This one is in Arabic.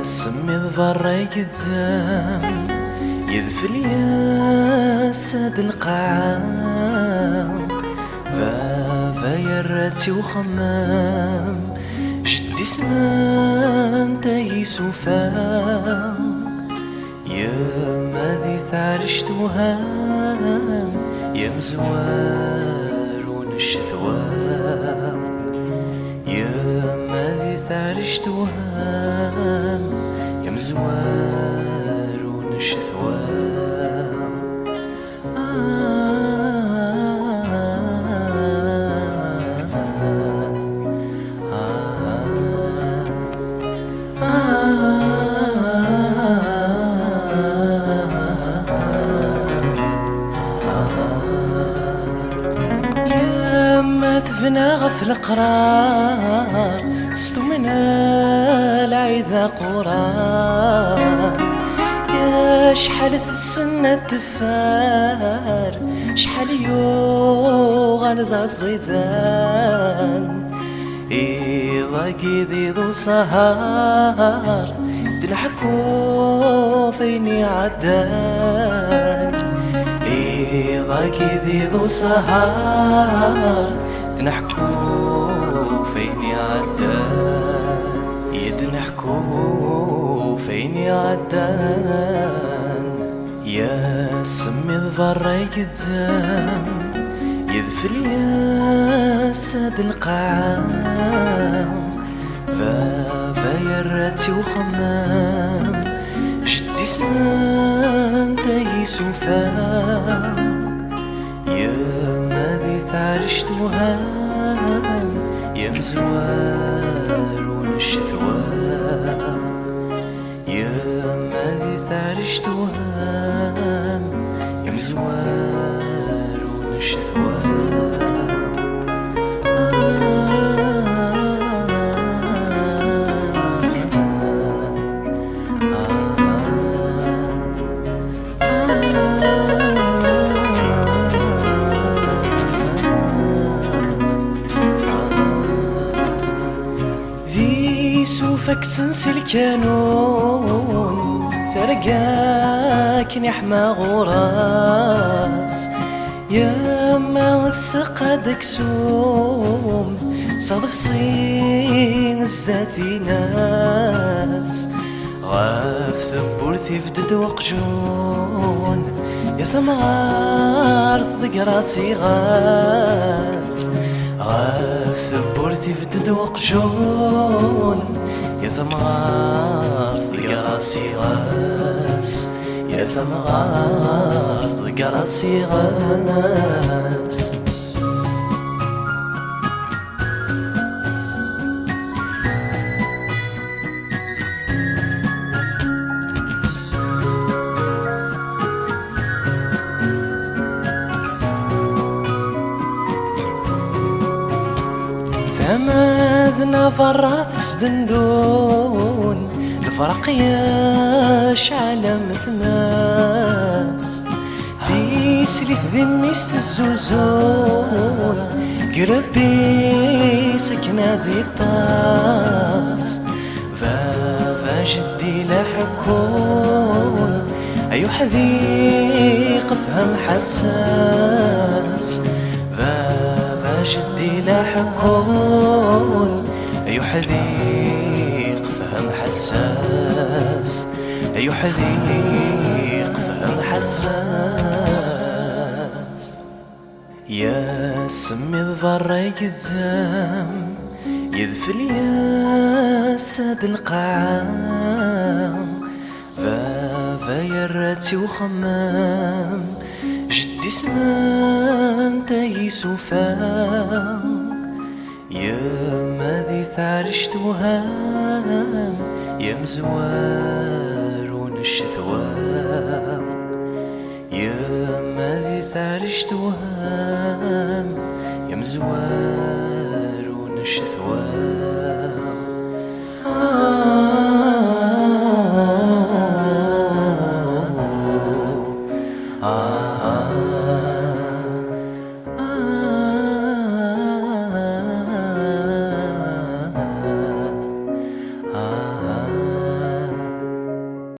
سمي ظفر يقدام يذفل يا ساد القاعة فافا يراتي وخمام جدي سمان تايس وفام يا ماذي ثارش توهام يا مزوار ونش ثوام يا ماذي ثارش توهام يا مزوار ونش ثوام ثفنا غفل قرار ستو من العيذا قرار يا شحال السنة تفار شحال يوغان ذا الزيدان إذا قيدي ذو سهار تنحكو فيني عدان إذا قيدي ذو سهار نحكو فيني عدان يدنحكو فيني عدان يا سمي ظفر يقدام يذفل يا ساد القاعة فافا يراتي وخمام جدي سمان تايس وفام يا ماذي ثارش توهام يا مزوار ونش ثوام يا ماذي ثارش توهام يا مزوار ونش ثوام سوفك سنسي الكانون ثرقاك نحمى غراس يا ما السقادك سوم صادف صين الزاتي ناس غاف ثبورتي فدد وقجون يا ثمار ضق راسي غاس غاف ثبورتي فدد وقجون يا ثمار ضق راسي غاس يا ثمار ضق راسي غاس ثماذنا فرات سدندون الفرق يا شعل مثماس في سليث ذميس الزوزون قربي سكنة ذي الطاس فافا جدي لحكون أيو حذيق فهم حساس جدي لاحكون أيو حذيق فهم حساس أيو حذيق فهم حساس يا سمي ظفر يقدام يذفل يا ساد القاعة فافا يراتي وخمام جدي سمان تايس وفام يا ماذي ثارش توهام يا مزوار ونش ثوام يا ماذي ثارش توهام يا مزوار ونش ثوام